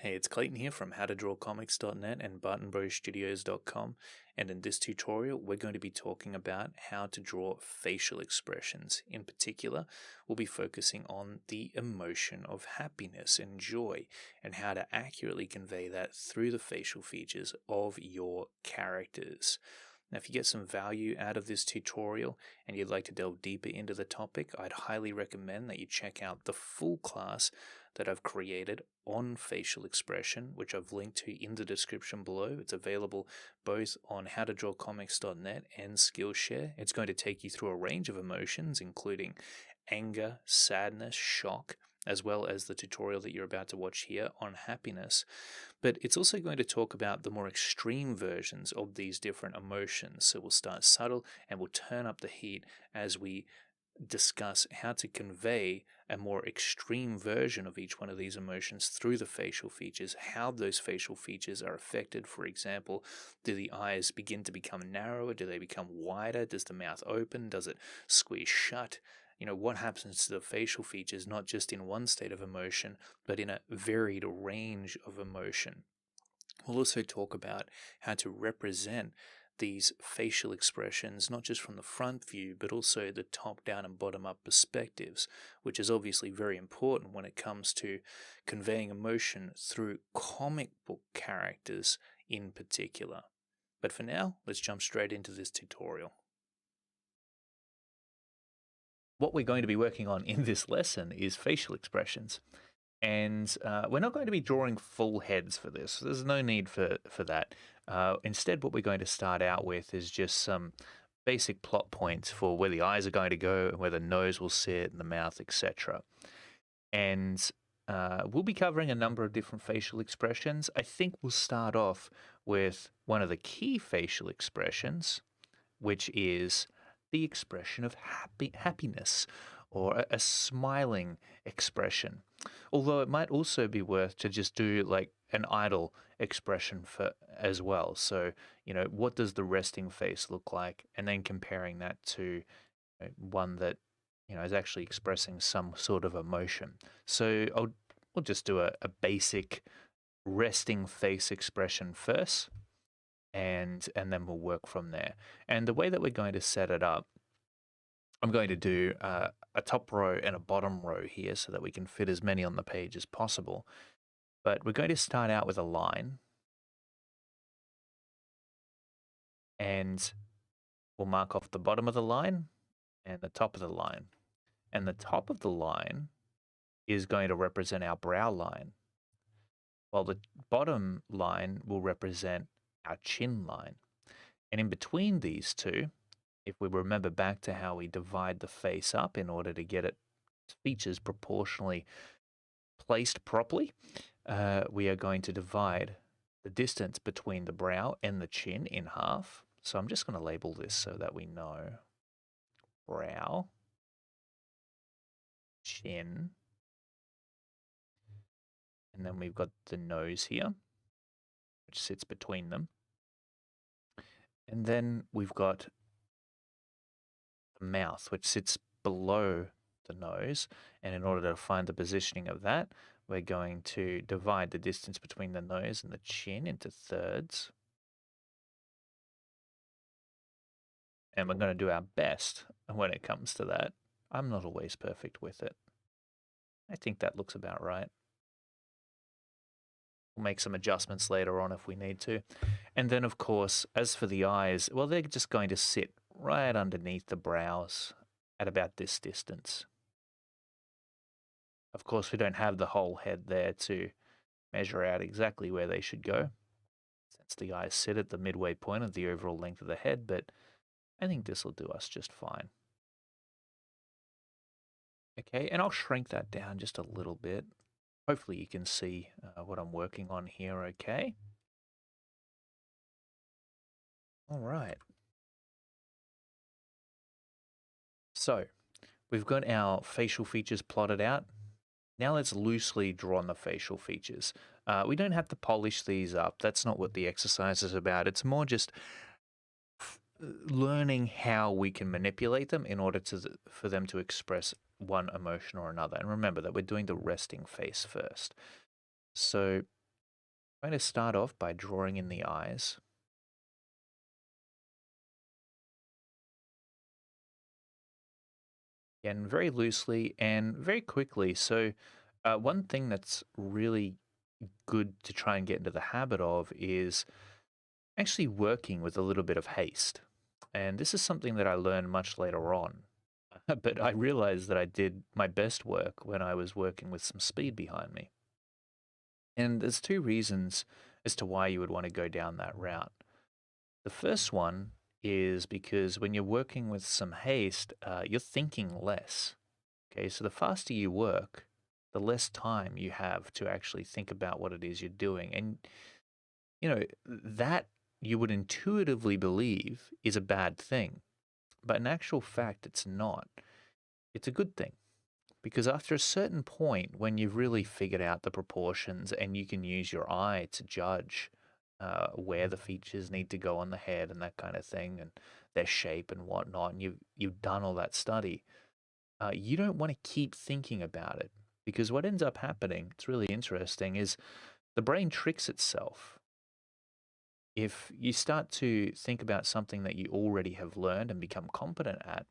Hey, it's Clayton here from howtodrawcomics.net and bartonbrostudios.com, and in this tutorial we're going to be talking about how to draw facial expressions. In particular, we'll be focusing on the emotion of happiness and joy and how to accurately convey that through the facial features of your characters. Now, if you get some value out of this tutorial and you'd like to delve deeper into the topic, I'd highly recommend that you check out the full class that I've created on facial expression, which I've linked to in the description below. It's available both on howtodrawcomics.net and Skillshare. It's going to take you through a range of emotions, including anger, sadness, shock, as well as the tutorial that you're about to watch here on happiness. But it's also going to talk about the more extreme versions of these different emotions. So we'll start subtle and we'll turn up the heat as we discuss how to convey a more extreme version of each one of these emotions through the facial features, how those facial features are affected. For example, do the eyes begin to become narrower? Do they become wider? Does the mouth open? Does it squeeze shut? What happens to the facial features, not just in one state of emotion, but in a varied range of emotion. We'll also talk about how to represent these facial expressions, not just from the front view, but also the top down and bottom up perspectives, which is obviously very important when it comes to conveying emotion through comic book characters in particular. But for now, let's jump straight into this tutorial. What we're going to be working on in this lesson is facial expressions. And we're not going to be drawing full heads for this. There's no need for that. Instead, what we're going to start out with is just some basic plot points for where the eyes are going to go, and where the nose will sit, and the mouth, etc. And we'll be covering a number of different facial expressions. I think we'll start off with one of the key facial expressions, which is the expression of happiness, or a smiling expression. Although it might also be worth to just do like an idle expression for as well. So, what does the resting face look like? And then comparing that to one that, is actually expressing some sort of emotion. So we'll just do a basic resting face expression first, and then we'll work from there. And the way that we're going to set it up, I'm going to do a top row and a bottom row here so that we can fit as many on the page as possible. But we're going to start out with a line, and we'll mark off the bottom of the line and the top of the line. And the top of the line is going to represent our brow line, while the bottom line will represent our chin line. And in between these two, if we remember back to how we divide the face up in order to get its features proportionally placed properly, we are going to divide the distance between the brow and the chin in half. So I'm just going to label this so that we know brow, chin, and then we've got the nose here, which sits between them. And then we've got the mouth, which sits below the nose. And in order to find the positioning of that, we're going to divide the distance between the nose and the chin into thirds. And we're going to do our best when it comes to that. I'm not always perfect with it. I think that looks about right. We'll make some adjustments later on if we need to. And then, of course, as for the eyes, well, they're just going to sit right underneath the brows at about this distance. Of course, we don't have the whole head there to measure out exactly where they should go, since the eyes sit at the midway point of the overall length of the head, but I think this will do us just fine. Okay, and I'll shrink that down just a little bit. Hopefully you can see what I'm working on here, okay? All right. So, we've got our facial features plotted out. Now let's loosely draw on the facial features. We don't have to polish these up. That's not what the exercise is about. It's more just learning how we can manipulate them in order for them to express one emotion or another. And remember that we're doing the resting face first. So I'm going to start off by drawing in the eyes. And very loosely and very quickly. So, one thing that's really good to try and get into the habit of is actually working with a little bit of haste. And this is something that I learned much later on. But I realized that I did my best work when I was working with some speed behind me. And there's two reasons as to why you would want to go down that route. The first one is because when you're working with some haste, you're thinking less. Okay, so the faster you work, the less time you have to actually think about what it is you're doing. And, that you would intuitively believe is a bad thing. But in actual fact, it's not. It's a good thing. Because after a certain point, when you've really figured out the proportions and you can use your eye to judge where the features need to go on the head and that kind of thing, and their shape and whatnot, and you've done all that study, you don't want to keep thinking about it. Because what ends up happening, it's really interesting, is the brain tricks itself. If you start to think about something that you already have learned and become competent at,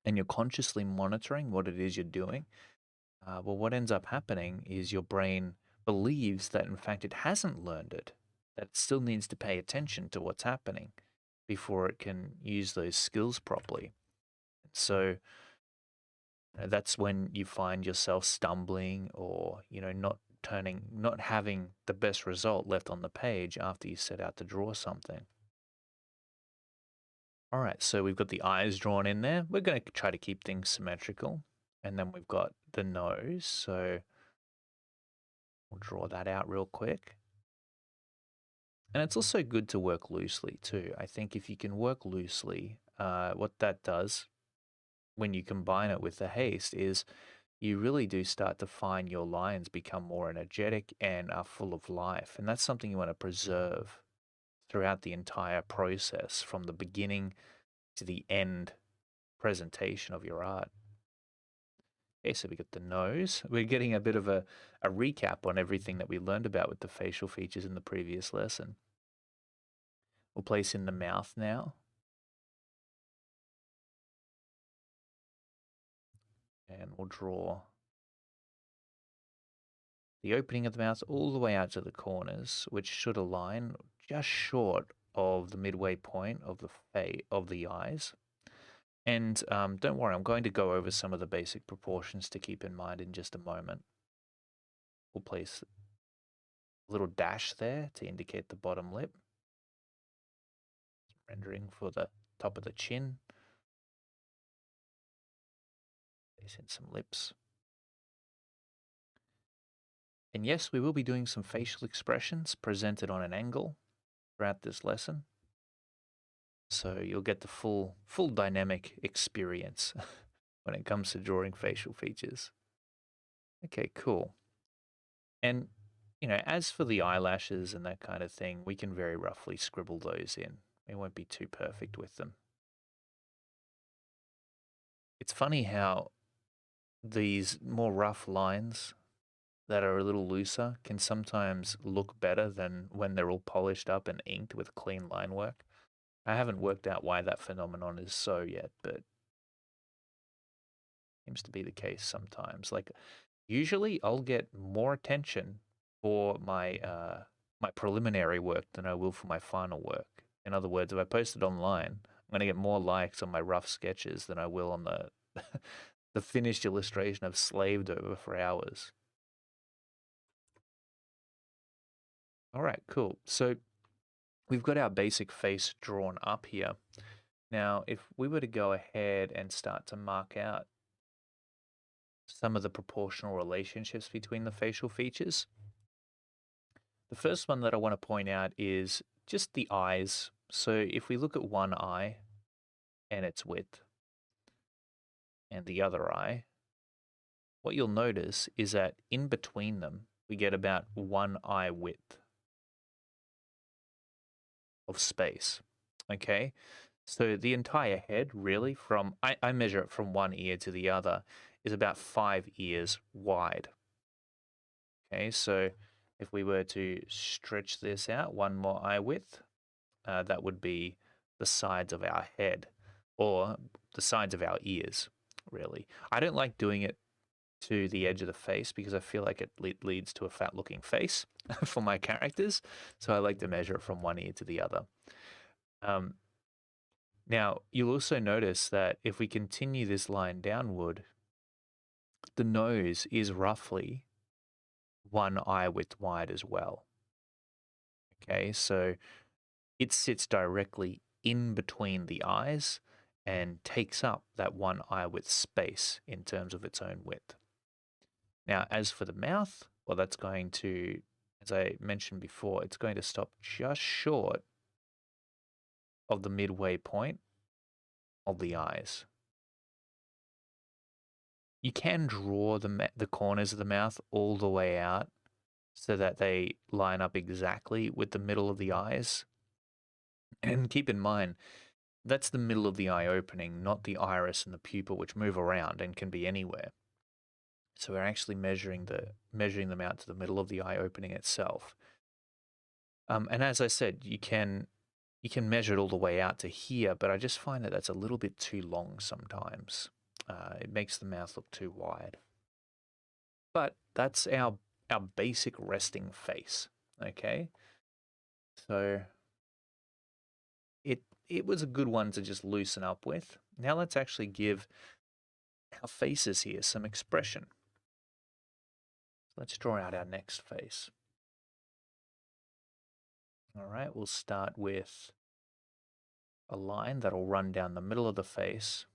and you're consciously monitoring what it is you're doing, well, what ends up happening is your brain believes that, in fact, it hasn't learned it, that it still needs to pay attention to what's happening before it can use those skills properly. So that's when you find yourself stumbling or, not having the best result left on the page after you set out to draw something. All right, so we've got the eyes drawn in there. We're going to try to keep things symmetrical. And then we've got the nose. So we'll draw that out real quick. And it's also good to work loosely too. I think if you can work loosely, what that does when you combine it with the haste is you really do start to find your lines become more energetic and are full of life. And that's something you want to preserve throughout the entire process from the beginning to the end presentation of your art. Okay, so we got the nose. We're getting a bit of a recap on everything that we learned about with the facial features in the previous lesson. We'll place in the mouth now. And we'll draw the opening of the mouth all the way out to the corners, which should align just short of the midway point of the eyes. And don't worry, I'm going to go over some of the basic proportions to keep in mind in just a moment. We'll place a little dash there to indicate the bottom lip. Rendering for the top of the chin. Place in some lips. And yes, we will be doing some facial expressions presented on an angle throughout this lesson. So you'll get the full dynamic experience when it comes to drawing facial features. Okay, cool. And, as for the eyelashes and that kind of thing, we can very roughly scribble those in. We won't be too perfect with them. It's funny how these more rough lines that are a little looser can sometimes look better than when they're all polished up and inked with clean line work. I haven't worked out why that phenomenon is so yet, but seems to be the case sometimes. Like usually I'll get more attention for my preliminary work than I will for my final work. In other words, if I post it online, I'm going to get more likes on my rough sketches than I will on the the finished illustration I've slaved over for hours. All right, cool. So we've got our basic face drawn up here. Now, if we were to go ahead and start to mark out some of the proportional relationships between the facial features, the first one that I want to point out is just the eyes. So if we look at one eye and its width and the other eye, what you'll notice is that in between them, we get about one eye width of space. Okay, so the entire head, really, I measure it from one ear to the other, is about 5 ears wide. Okay, so If we were to stretch this out one more eye width, that would be the sides of our head or the sides of our ears, really. I don't like doing it to the edge of the face because I feel like it leads to a fat looking face for my characters. So I like to measure it from one ear to the other. Um, Now, you'll also notice that if we continue this line downward, the nose is roughly one eye width wide as well. Okay, so it sits directly in between the eyes and takes up that one eye width space in terms of its own width. Now, as for the mouth, well, that's going to, as I mentioned before, it's going to stop just short of the midway point of the eyes. You can draw the corners of the mouth all the way out so that they line up exactly with the middle of the eyes. And keep in mind, that's the middle of the eye opening, not the iris and the pupil, which move around and can be anywhere. So we're actually measuring them out to the middle of the eye opening itself. And as I said, you can measure it all the way out to here, but I just find that that's a little bit too long sometimes. It makes the mouth look too wide. But that's our basic resting face. Okay, so it was a good one to just loosen up with. Now let's actually give our faces here some expression. Let's draw out our next face. All right, we'll start with a line that'll run down the middle of the face.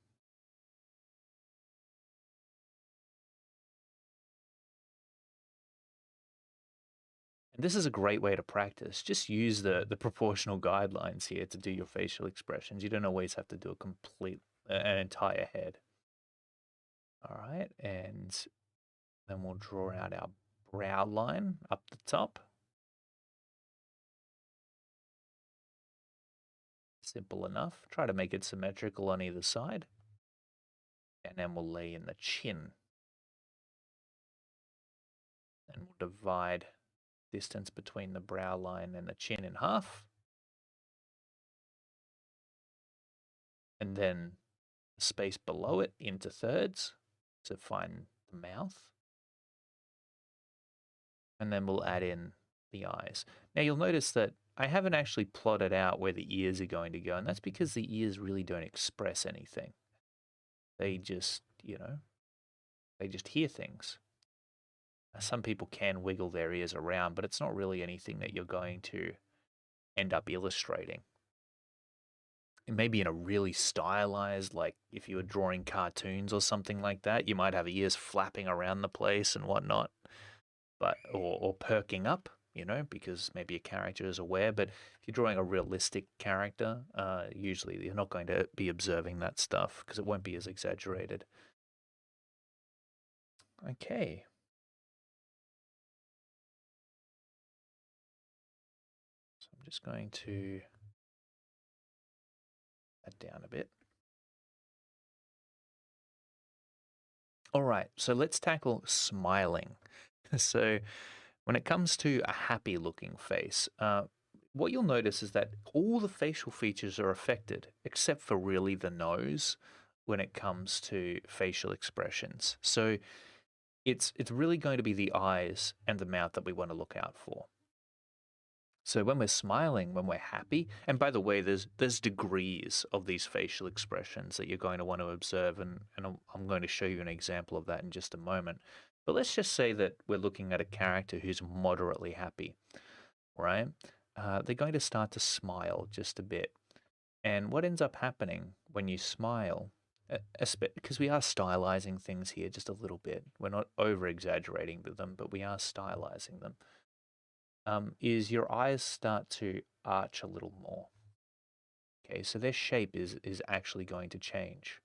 And this is a great way to practice. Just use the proportional guidelines here to do your facial expressions. You don't always have to do an entire head. All right, and then we'll draw out our brow line up the top. Simple enough. Try to make it symmetrical on either side. And then we'll lay in the chin. And we'll divide distance between the brow line and the chin in half. And then the space below it into thirds to find the mouth. And then we'll add in the eyes. Now you'll notice that I haven't actually plotted out where the ears are going to go, and that's because the ears really don't express anything. They just, they just hear things. Some people can wiggle their ears around, but it's not really anything that you're going to end up illustrating. It may be in a really stylized, like if you were drawing cartoons or something like that, you might have ears flapping around the place and whatnot, but or perking up, because maybe a character is aware. But if you're drawing a realistic character, usually you're not going to be observing that stuff because it won't be as exaggerated. Okay. So I'm just going to add down a bit. All right, so let's tackle smiling. So when it comes to a happy looking face, what you'll notice is that all the facial features are affected except for really the nose when it comes to facial expressions. So it's really going to be the eyes and the mouth that we want to look out for. So when we're smiling, when we're happy, and by the way, there's degrees of these facial expressions that you're going to want to observe, and I'm going to show you an example of that in just a moment. But let's just say that we're looking at a character who's moderately happy, right? They're going to start to smile just a bit. And what ends up happening when you smile, because we are stylizing things here just a little bit, we're not over exaggerating them, but we are stylizing them, is your eyes start to arch a little more. Okay, so their shape is actually going to change.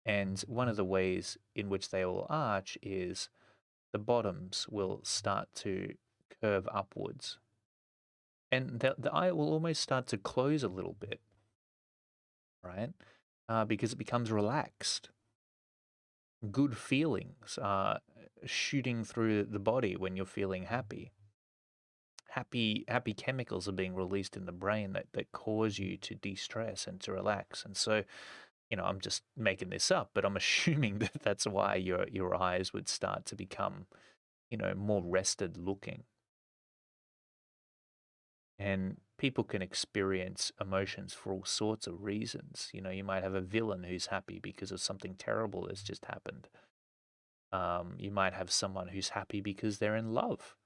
And one of the ways in which they will arch is the bottoms will start to curve upwards. And the eye will almost start to close a little bit, right? Because it becomes relaxed. Good feelings are shooting through the body when you're feeling happy. happy chemicals are being released in the brain that cause you to de-stress and to relax. And so, I'm just making this up, but I'm assuming that that's why your eyes would start to become, more rested looking. And people can experience emotions for all sorts of reasons. You might have a villain who's happy because of something terrible that's just happened. You might have someone who's happy because they're in love,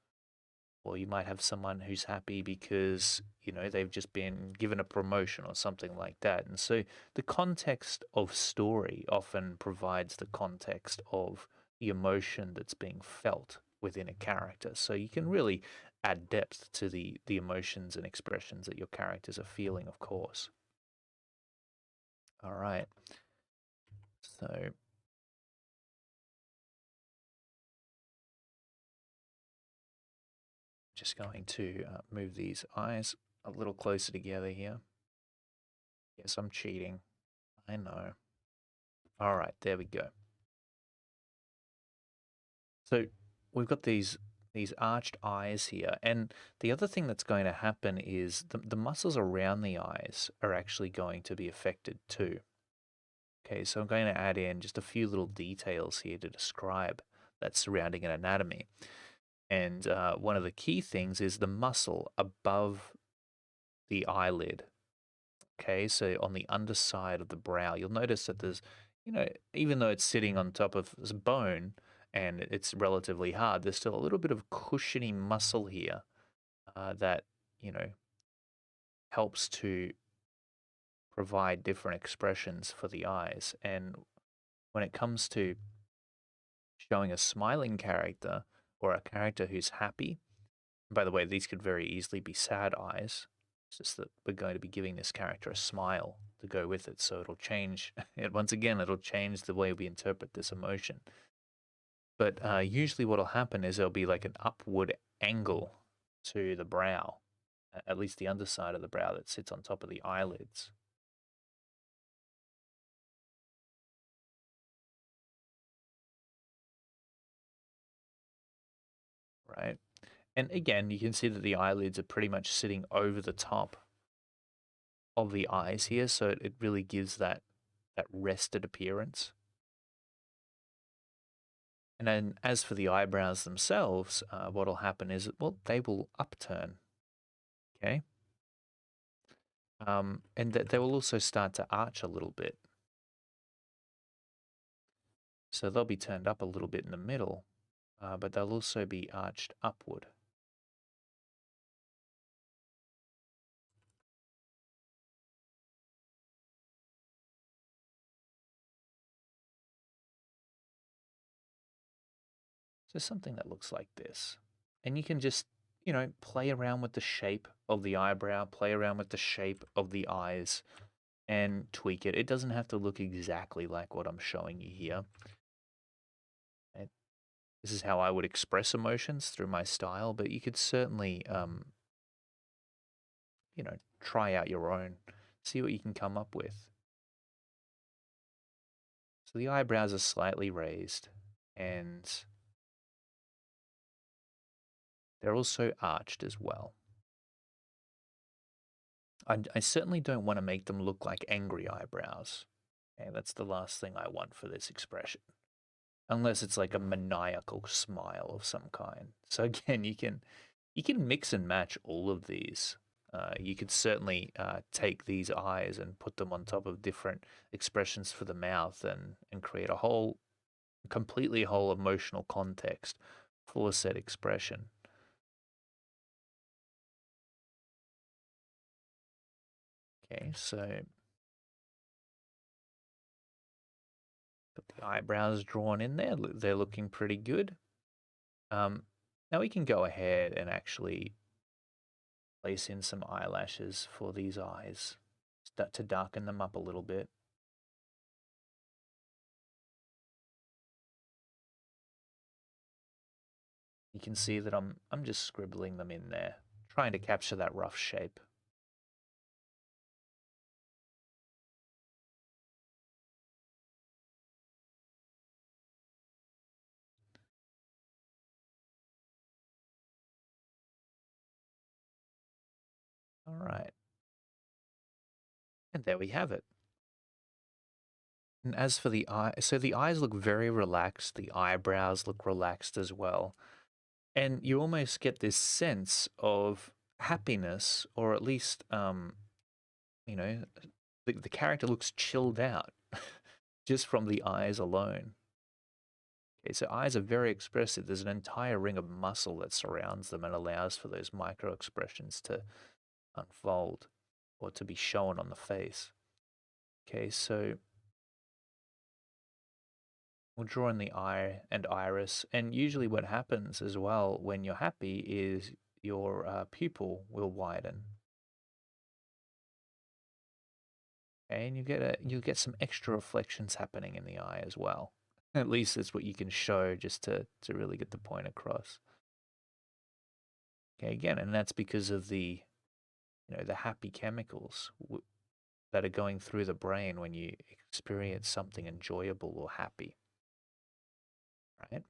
or you might have someone who's happy because they've just been given a promotion or something like that. And so the context of story often provides the context of the emotion that's being felt within a character, so you can really add depth to the emotions and expressions that your characters are feeling, of course. All right, so just going to move these eyes a little closer together here. Yes, I'm cheating, I know. All right, there we go. So we've got these arched eyes here, and the other thing that's going to happen is the muscles around the eyes are actually going to be affected too. Okay, so I'm going to add in just a few little details here to describe that surrounding an anatomy. And one of the key things is the muscle above the eyelid. Okay, so on the underside of the brow, you'll notice that there's, even though it's sitting on top of this bone and it's relatively hard, there's still a little bit of cushiony muscle here that, you know, helps to provide different expressions for the eyes. And when it comes to showing a smiling character or a character who's happy, by the way, these could very easily be sad eyes. It's just that we're going to be giving this character a smile to go with it, so it'll change. Once again, it'll change the way we interpret this emotion. But usually, what'll happen is there'll be like an upward angle to the brow, at least the underside of the brow that sits on top of the eyelids. Right? And again, you can see that the eyelids are pretty much sitting over the top of the eyes here, so it really gives that rested appearance. And then as for the eyebrows themselves, what'll happen is, well, they will upturn, okay? And that they will also start to arch a little bit. So they'll be turned up a little bit in the middle, but they'll also be arched upward. So something that looks like this. And you can just, play around with the shape of the eyebrow, play around with the shape of the eyes, and tweak it. It doesn't have to look exactly like what I'm showing you here. And this is how I would express emotions through my style, but you could certainly, try out your own, see what you can come up with. So the eyebrows are slightly raised, and they're also arched as well. I certainly don't want to make them look like angry eyebrows. Okay, that's the last thing I want for this expression. Unless it's like a maniacal smile of some kind. So again, you can mix and match all of these. You could certainly take these eyes and put them on top of different expressions for the mouth and create a whole, completely whole emotional context for a said expression. Okay, so got the eyebrows drawn in there. They're looking pretty good. Now we can go ahead and actually place in some eyelashes for these eyes, start to darken them up a little bit. You can see that I'm just scribbling them in there, trying to capture that rough shape. right. And there we have it. And as for the eye, so the eyes look very relaxed, the eyebrows look relaxed as well. And you almost get this sense of happiness, or at least, you know, the character looks chilled out just from the eyes alone. Okay, so eyes are very expressive. There's an entire ring of muscle that surrounds them and allows for those micro expressions to unfold or to be shown on the face. Okay, so we'll draw in the eye and iris, and usually what happens as well when you're happy is your pupil will widen. Okay, and you get some extra reflections happening in the eye as well. At least that's what you can show just to really get the point across. Okay, again, and that's because of the the happy chemicals that are going through the brain when you experience something enjoyable or happy, right?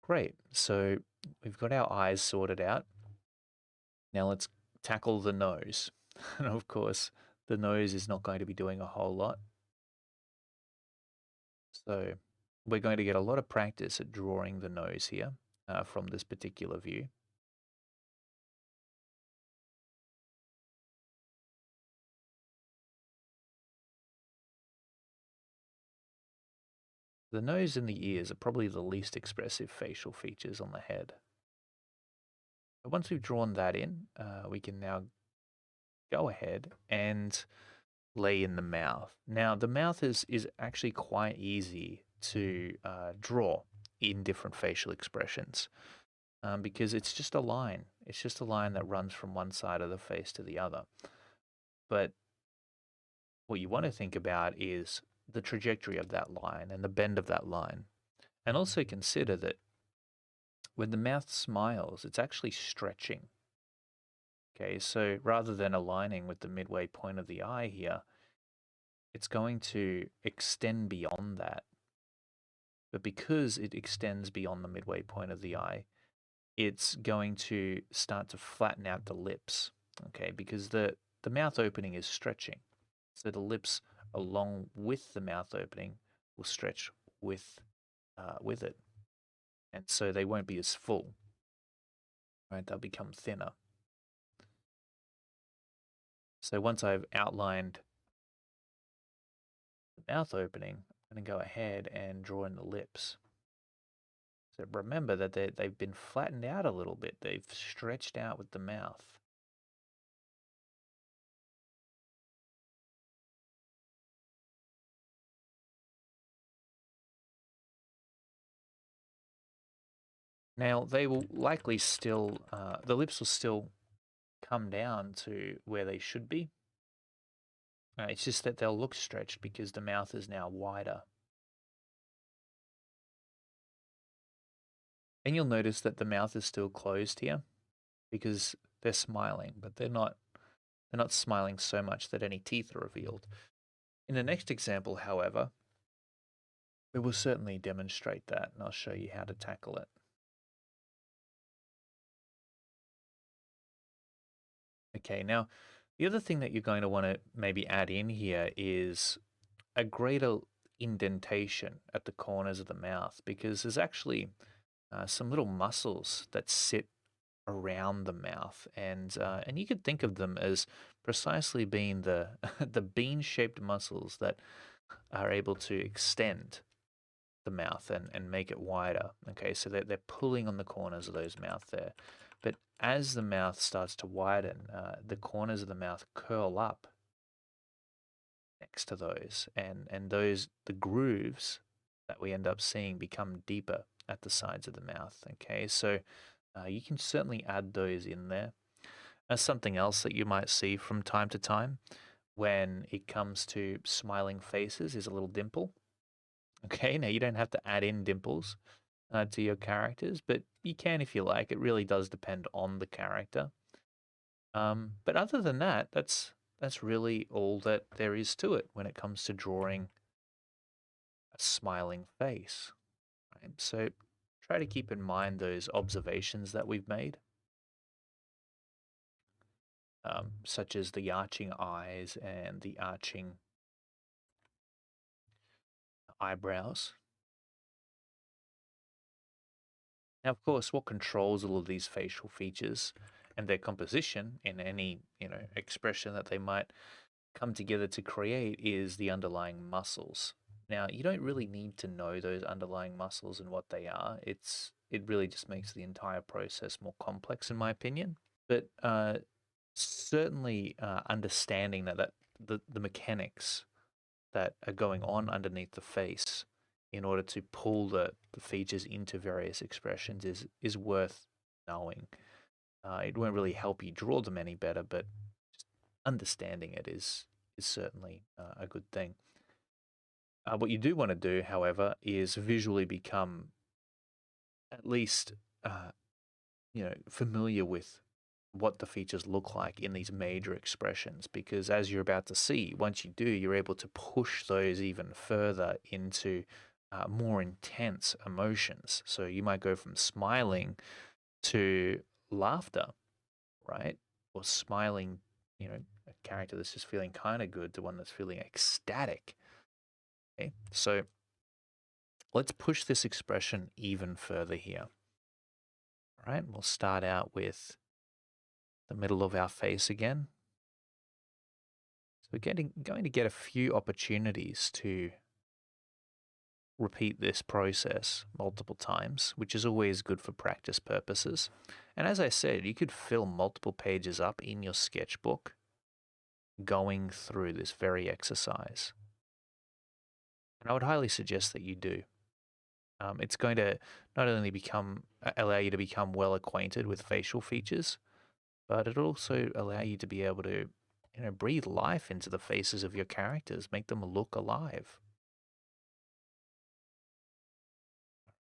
Great. So we've got our eyes sorted out. Now let's tackle the nose. And of course, the nose is not going to be doing a whole lot. So we're going to get a lot of practice at drawing the nose here from this particular view. The nose and the ears are probably the least expressive facial features on the head. But once we've drawn that in, we can now go ahead and lay in the mouth. Now, the mouth is actually quite easy to draw in different facial expressions because it's just a line. It's just a line that runs from one side of the face to the other. But what you want to think about is the trajectory of that line and the bend of that line. And also consider that when the mouth smiles, it's actually stretching. Okay, so rather than aligning with the midway point of the eye here, it's going to extend beyond that. But because it extends beyond the midway point of the eye, it's going to start to flatten out the lips, okay? Because the mouth opening is stretching. So the lips, along with the mouth opening, will stretch with it. And so they won't be as full, right? They'll become thinner. So once I've outlined the mouth opening, I'm going to go ahead and draw in the lips. So remember that they've been flattened out a little bit. They've stretched out with the mouth. Now, they will likely still, the lips will still come down to where they should be. It's just that they'll look stretched because the mouth is now wider. And you'll notice that the mouth is still closed here because they're smiling, but they're not smiling so much that any teeth are revealed. In the next example, however, we will certainly demonstrate that, and I'll show you how to tackle it. Okay, now the other thing that you're going to want to maybe add in here is a greater indentation at the corners of the mouth because there's actually some little muscles that sit around the mouth, and you could think of them as precisely being the the bean-shaped muscles that are able to extend the mouth and make it wider. Okay, so they're pulling on the corners of those mouth there. But as the mouth starts to widen, the corners of the mouth curl up next to those, and the grooves that we end up seeing become deeper at the sides of the mouth. Okay, so you can certainly add those in there. Something else that you might see from time to time when it comes to smiling faces is a little dimple. Okay, now you don't have to add in dimples to your characters, but you can if you like. It really does depend on the character. But other than that, that's really all that there is to it when it comes to drawing a smiling face. Right? So try to keep in mind those observations that we've made. such as the arching eyes and the arching eyebrows. Now, of course, what controls all of these facial features and their composition in any, expression that they might come together to create is the underlying muscles. Now, you don't really need to know those underlying muscles and what they are. It really just makes the entire process more complex, in my opinion. But certainly understanding that the mechanics that are going on underneath the face in order to pull the features into various expressions is worth knowing. It won't really help you draw them any better, but just understanding it is certainly a good thing. What you do want to do, however, is visually become at least uh, familiar with what the features look like in these major expressions, because as you're about to see, once you do, you're able to push those even further into more intense emotions. So you might go from smiling to laughter, right? Or smiling, a character that's just feeling kind of good to one that's feeling ecstatic. Okay, so let's push this expression even further here. All right, we'll start out with the middle of our face again. So we're going to get a few opportunities to repeat this process multiple times, which is always good for practice purposes. And as I said, you could fill multiple pages up in your sketchbook going through this very exercise. And I would highly suggest that you do. It's going to not only allow you to become well acquainted with facial features, but it'll also allow you to be able to, breathe life into the faces of your characters, make them look alive.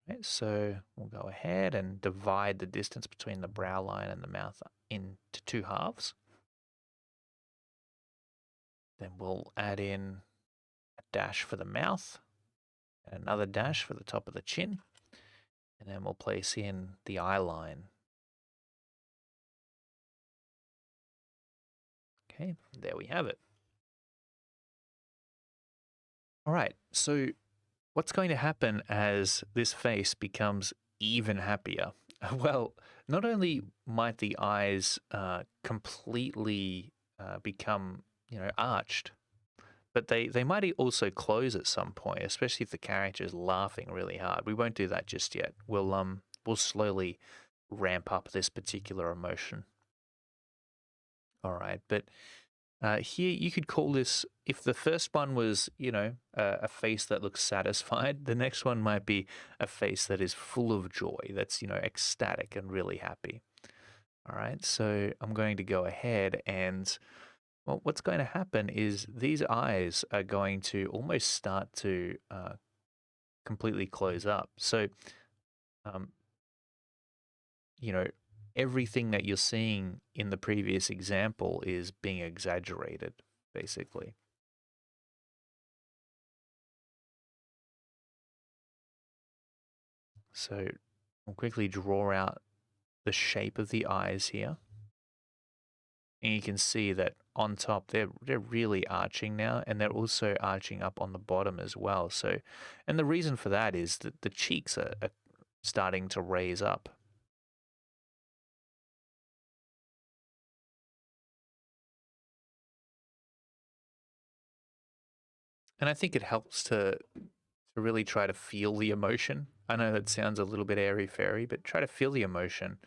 Right, so we'll go ahead and divide the distance between the brow line and the mouth into two halves. Then we'll add in a dash for the mouth and another dash for the top of the chin. And then we'll place in the eye line. Okay, there we have it. All right, so what's going to happen as this face becomes even happier? Well, not only might the eyes completely become, arched, but they might also close at some point, especially if the character is laughing really hard. We won't do that just yet. We'll slowly ramp up this particular emotion. All right, but here you could call this, if the first one was, a face that looks satisfied, the next one might be a face that is full of joy, that's, ecstatic and really happy. All right, so I'm going to go ahead and, well, what's going to happen is these eyes are going to almost start to completely close up. So, um, you know, everything that you're seeing in the previous example is being exaggerated, basically. So I'll quickly draw out the shape of the eyes here. And you can see that on top they're really arching now, and they're also arching up on the bottom as well. So, and the reason for that is that the cheeks are starting to raise up. And I think it helps to really try to feel the emotion. I know that sounds a little bit airy fairy, but try to feel the emotion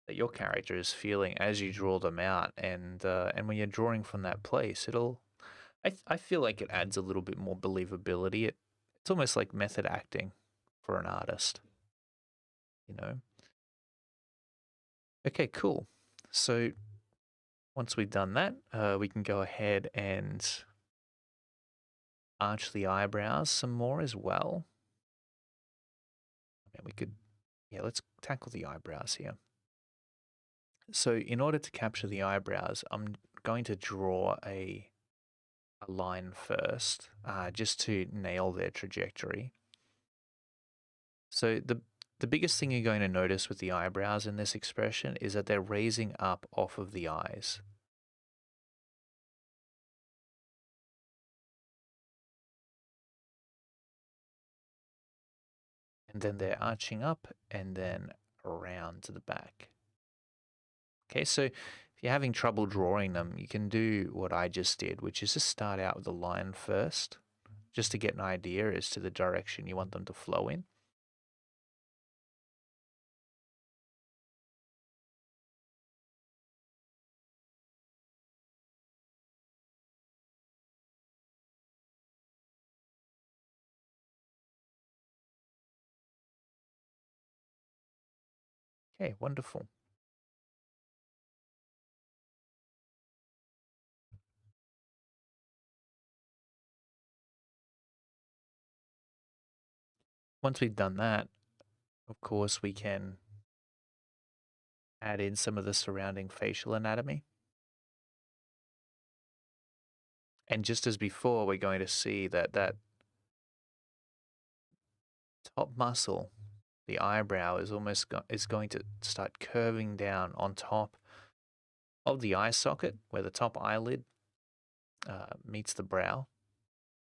that your character is feeling as you draw them out, and when you're drawing from that place, I feel like it adds a little bit more believability. It's almost like method acting for an artist, you know. Okay, cool. So once we've done that, we can go ahead and arch the eyebrows some more as well. And we could, yeah, let's tackle the eyebrows here. So in order to capture the eyebrows, I'm going to draw a line first, just to nail their trajectory. So the biggest thing you're going to notice with the eyebrows in this expression is that they're raising up off of the eyes. and then they're arching up and then around to the back. Okay, so if you're having trouble drawing them, you can do what I just did, which is just start out with a line first, just to get an idea as to the direction you want them to flow in. Okay, wonderful. Once we've done that, of course, we can add in some of the surrounding facial anatomy. And just as before, we're going to see that that top muscle, the eyebrow, is is going to start curving down on top of the eye socket where the top eyelid meets the brow,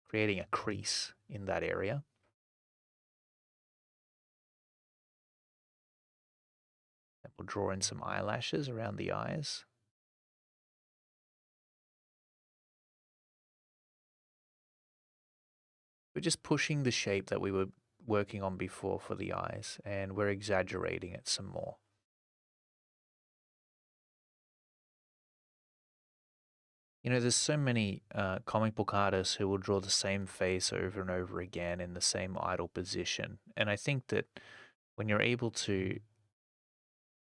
creating a crease in that area. And we'll draw in some eyelashes around the eyes. We're just pushing the shape that we were working on before for the eyes, and we're exaggerating it some more. You know, there's so many comic book artists who will draw the same face over and over again in the same idle position. And I think that when you're able to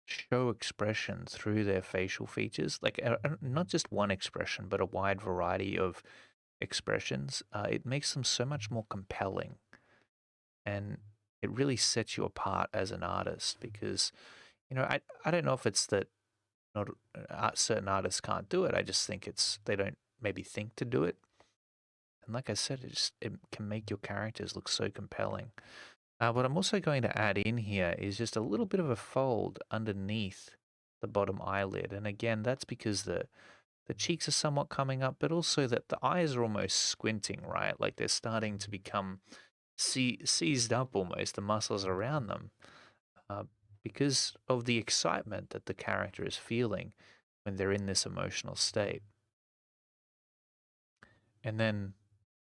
show expression through their facial features, like not just one expression, but a wide variety of expressions, it makes them so much more compelling. And it really sets you apart as an artist because, you know, I don't know if it's that not certain artists can't do it. I just think it's they don't maybe think to do it. And like I said, it can make your characters look so compelling. What I'm also going to add in here is just a little bit of a fold underneath the bottom eyelid. And again, that's because the cheeks are somewhat coming up, but also that the eyes are almost squinting, right? Like they're starting to become seized up almost, the muscles around them, uh, because of the excitement that the character is feeling when they're in this emotional state. And then,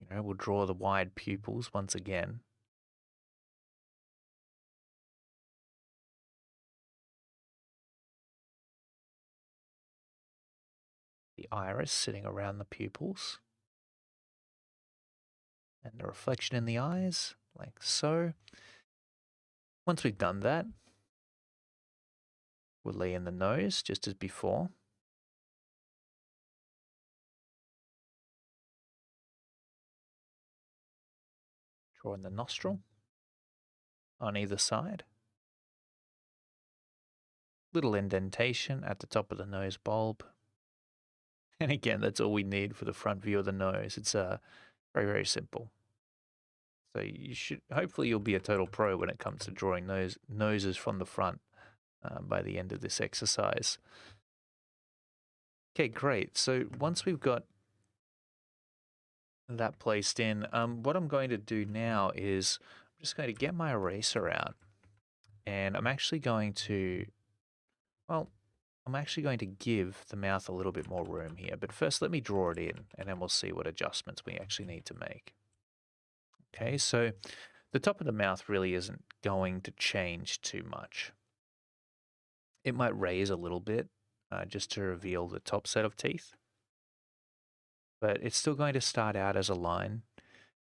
you know, we'll draw the wide pupils once again. The iris sitting around the pupils. And the reflection in the eyes, like so. Once we've done that, we'll lay in the nose just as before. Draw in the nostril on either side. Little indentation at the top of the nose bulb. And again, that's all we need for the front view of the nose. It's very, very simple. So you should, hopefully you'll be a total pro when it comes to drawing noses from the front by the end of this exercise. Okay, great. So once we've got that placed in, what I'm going to do now is I'm just going to get my eraser out and I'm actually going to, well, I'm actually going to give the mouth a little bit more room here. But first, let me draw it in and then we'll see what adjustments we actually need to make. Okay, so the top of the mouth really isn't going to change too much. It might raise a little bit just to reveal the top set of teeth, but it's still going to start out as a line.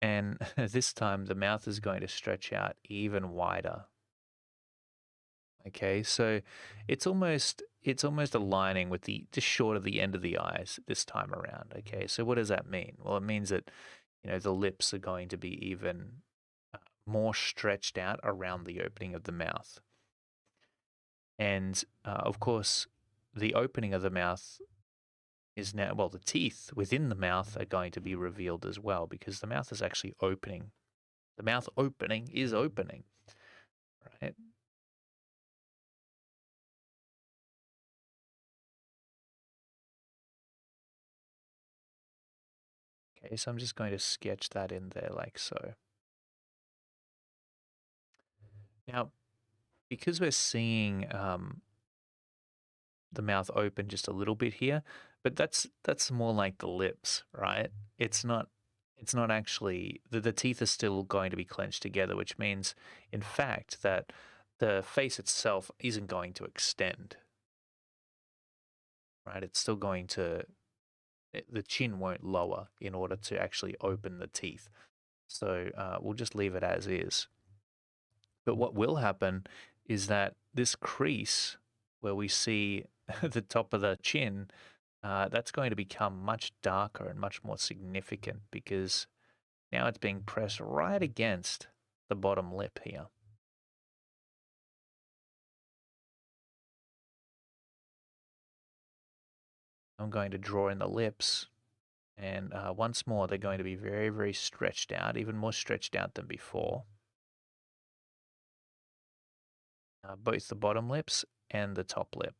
And this time the mouth is going to stretch out even wider. Okay, so it's almost aligning with the just short of the end of the eyes this time around. Okay, so what does that mean? Well, it means that the lips are going to be even more stretched out around the opening of the mouth, and of course, the opening of the mouth is now the teeth within the mouth are going to be revealed as well because the mouth is actually opening. The mouth opening is opening, right? Okay, so I'm just going to sketch that in there like so. Now, because we're seeing the mouth open just a little bit here, but that's more like the lips, right? It's not actually the teeth are still going to be clenched together, which means in fact that the face itself isn't going to extend, right? It's still going to the chin won't lower in order to actually open the teeth. So we'll just leave it as is. But what will happen is that this crease where we see the top of the chin, that's going to become much darker and much more significant because now it's being pressed right against the bottom lip here. I'm going to draw in the lips, and once more, they're going to be very, very stretched out, even more stretched out than before. Both the bottom lips and the top lip.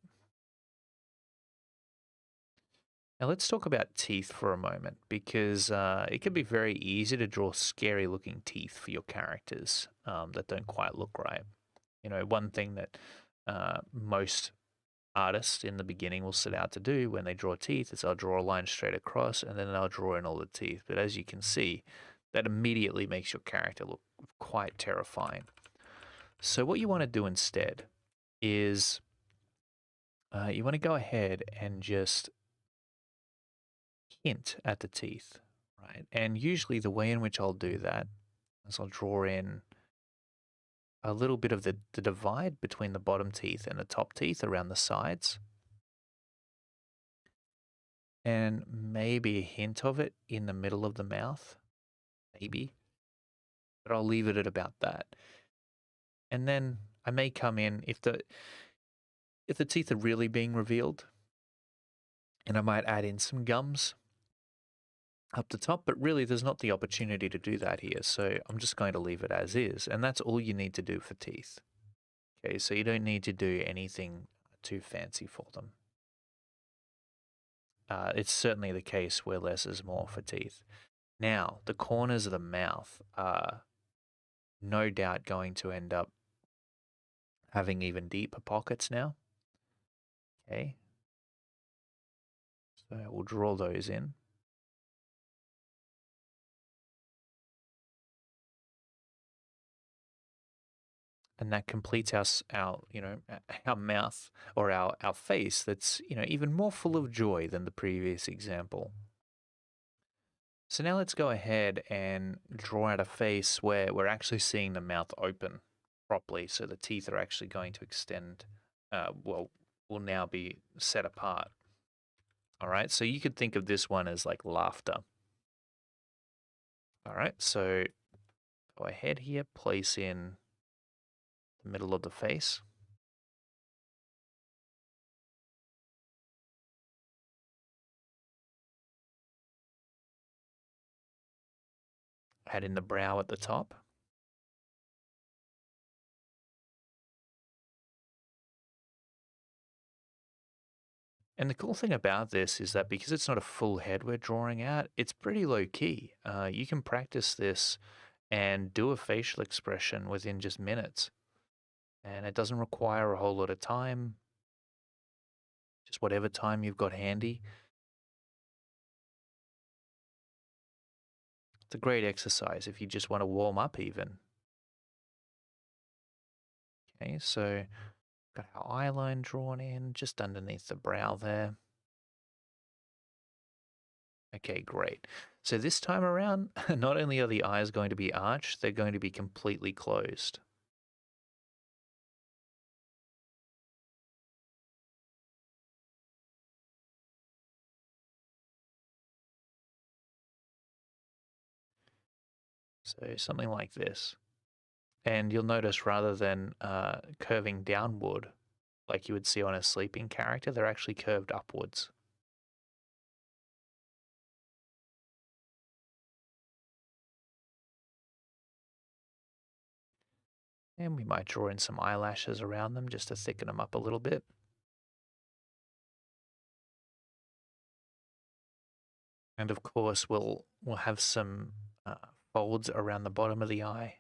Now let's talk about teeth for a moment because it can be very easy to draw scary looking teeth for your characters that don't quite look right. You know, one thing that most artists in the beginning will set out to do when they draw teeth is they'll draw a line straight across and then they'll draw in all the teeth. But as you can see, that immediately makes your character look quite terrifying. So what you want to do instead is you want to go ahead and just hint at the teeth, right? And usually the way in which I'll do that is I'll draw in a little bit of the divide between the bottom teeth and the top teeth around the sides, and maybe a hint of it in the middle of the mouth, maybe, but I'll leave it at about that. And then I may come in if the teeth are really being revealed, and I might add in some gums up the top, but really there's not the opportunity to do that here. So I'm just going to leave it as is. And that's all you need to do for teeth. Okay, so you don't need to do anything too fancy for them. It's certainly the case where less is more for teeth. Now, the corners of the mouth are no doubt going to end up having even deeper pockets now. Okay, so we'll draw those in. And that completes our mouth or our face that's even more full of joy than the previous example. So now let's go ahead and draw out a face where we're actually seeing the mouth open properly, so the teeth are actually going to extend, will now be set apart. All right, so you could think of this one as like laughter. All right, so go ahead here, place in the middle of the face. Add in the brow at the top. And the cool thing about this is that because it's not a full head we're drawing out, it's pretty low key. You can practice this and do a facial expression within just minutes. And it doesn't require a whole lot of time, just whatever time you've got handy. It's a great exercise if you just want to warm up even. Okay, so got our eye line drawn in just underneath the brow there. Okay, great. So this time around, not only are the eyes going to be arched, they're going to be completely closed. So something like this. And you'll notice rather than curving downward, like you would see on a sleeping character, they're actually curved upwards. And we might draw in some eyelashes around them just to thicken them up a little bit. And of course, we'll have some folds around the bottom of the eye.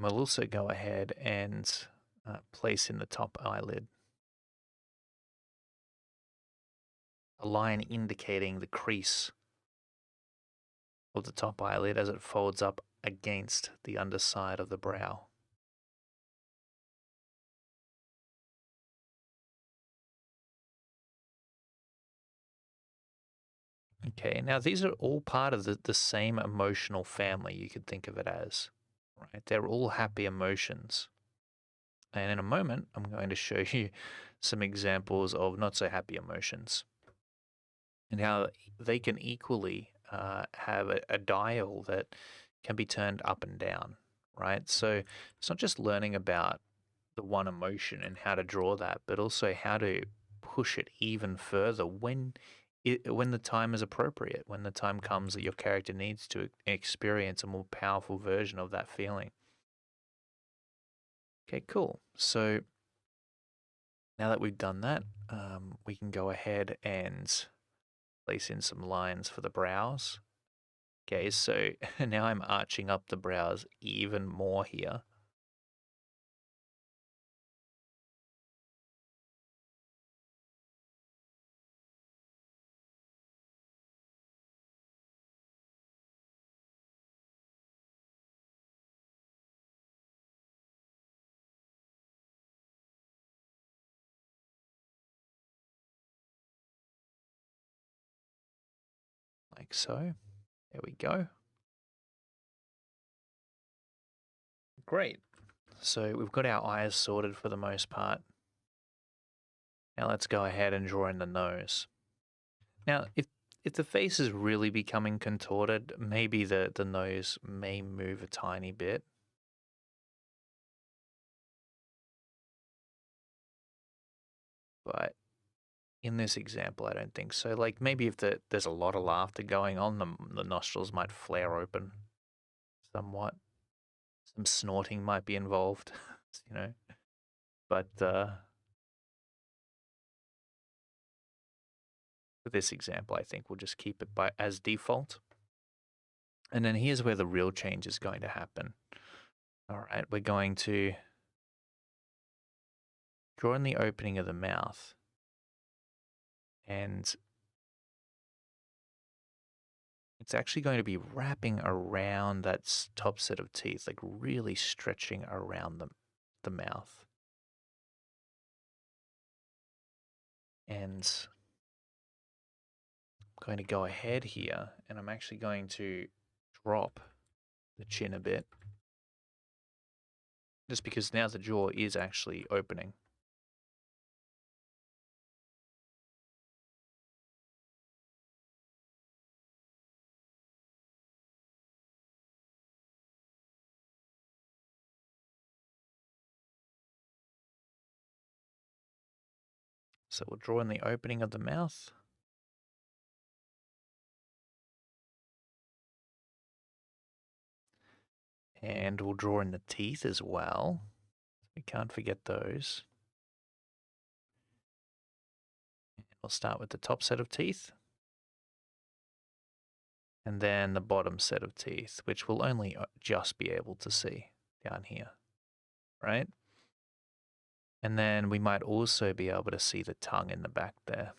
We'll also go ahead and place in the top eyelid a line indicating the crease of the top eyelid as it folds up against the underside of the brow. Okay, now these are all part of the same emotional family, you could think of it as, right? They're all happy emotions. And in a moment, I'm going to show you some examples of not so happy emotions and how they can equally have a dial that can be turned up and down, right? So it's not just learning about the one emotion and how to draw that, but also how to push it even further when the time is appropriate, when the time comes that your character needs to experience a more powerful version of that feeling. Okay, cool. So now that we've done that, we can go ahead and place in some lines for the brows. Okay, so now I'm arching up the brows even more here. Like so. There we go. Great. So we've got our eyes sorted for the most part. Now let's go ahead and draw in the nose. Now, if the face is really becoming contorted, maybe the nose may move a tiny bit. But in this example, I don't think so. Like maybe if there's a lot of laughter going on, the nostrils might flare open somewhat. Some snorting might be involved, you know. But for this example, I think we'll just keep it as default. And then here's where the real change is going to happen. All right, we're going to draw in the opening of the mouth. And it's actually going to be wrapping around that top set of teeth, like really stretching around the mouth. And I'm going to go ahead here and I'm actually going to drop the chin a bit. Just because now the jaw is actually opening. So we'll draw in the opening of the mouth. And we'll draw in the teeth as well. We can't forget those. We'll start with the top set of teeth. And then the bottom set of teeth, which we'll only just be able to see down here, right? And then we might also be able to see the tongue in the back there,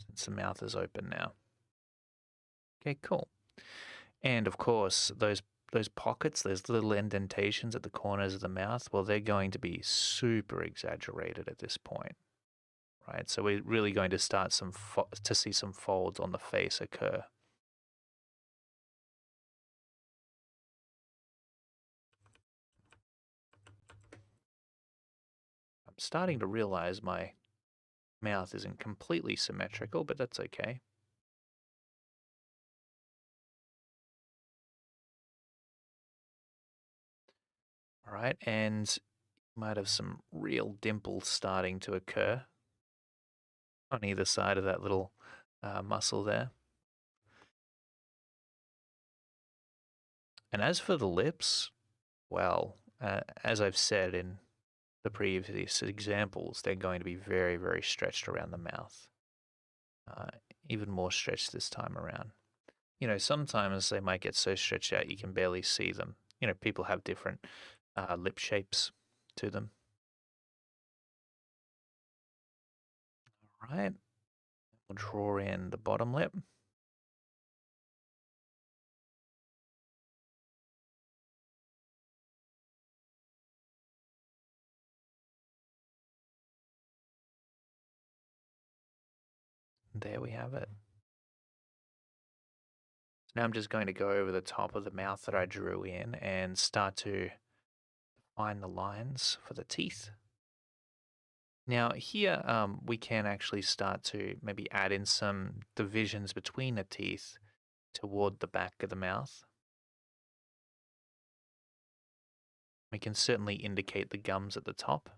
since the mouth is open now. Okay, cool. And of course, those pockets, those little indentations at the corners of the mouth, well, they're going to be super exaggerated at this point, right? So we're really going to start to see some folds on the face occur. I'm starting to realize my mouth isn't completely symmetrical, but that's okay. All right, and you might have some real dimples starting to occur on either side of that little muscle there. And as for the lips, well, as I've said in the previous examples, they're going to be very, very stretched around the mouth. Even more stretched this time around. Sometimes they might get so stretched out you can barely see them. People have different lip shapes to them. All right, we'll draw in the bottom lip. There we have it. So now I'm just going to go over the top of the mouth that I drew in and start to find the lines for the teeth. Now here we can actually start to maybe add in some divisions between the teeth toward the back of the mouth. We can certainly indicate the gums at the top.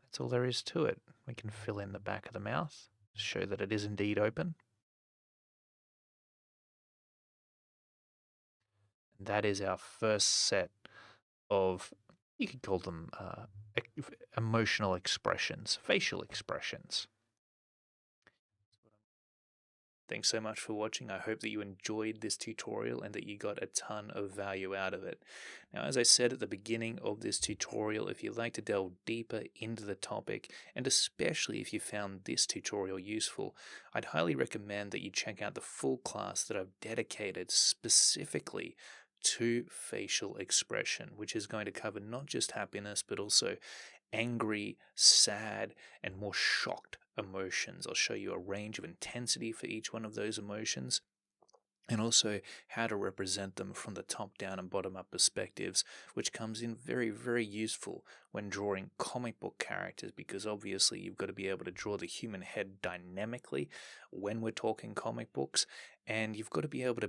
That's all there is to it. We can fill in the back of the mouth, show that it is indeed open. And that is our first set of, you could call them emotional expressions, facial expressions. Thanks so much for watching. I hope that you enjoyed this tutorial and that you got a ton of value out of it. Now, as I said at the beginning of this tutorial, if you'd like to delve deeper into the topic, and especially if you found this tutorial useful, I'd highly recommend that you check out the full class that I've dedicated specifically to facial expression, which is going to cover not just happiness, but also angry, sad, and more shocked emotions. I'll show you a range of intensity for each one of those emotions, and also how to represent them from the top down and bottom up perspectives, which comes in very, very useful when drawing comic book characters, because obviously you've got to be able to draw the human head dynamically when we're talking comic books, and you've got to be able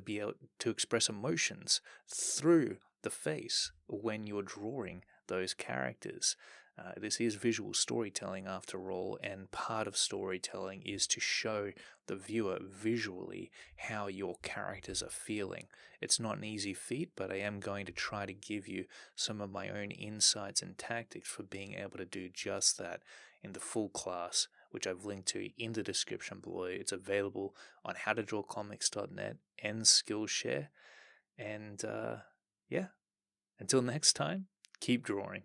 to express emotions through the face when you're drawing those characters. This is visual storytelling after all, and part of storytelling is to show the viewer visually how your characters are feeling. It's not an easy feat, but I am going to try to give you some of my own insights and tactics for being able to do just that in the full class, which I've linked to in the description below. It's available on howtodrawcomics.net and Skillshare. And yeah, until next time, keep drawing.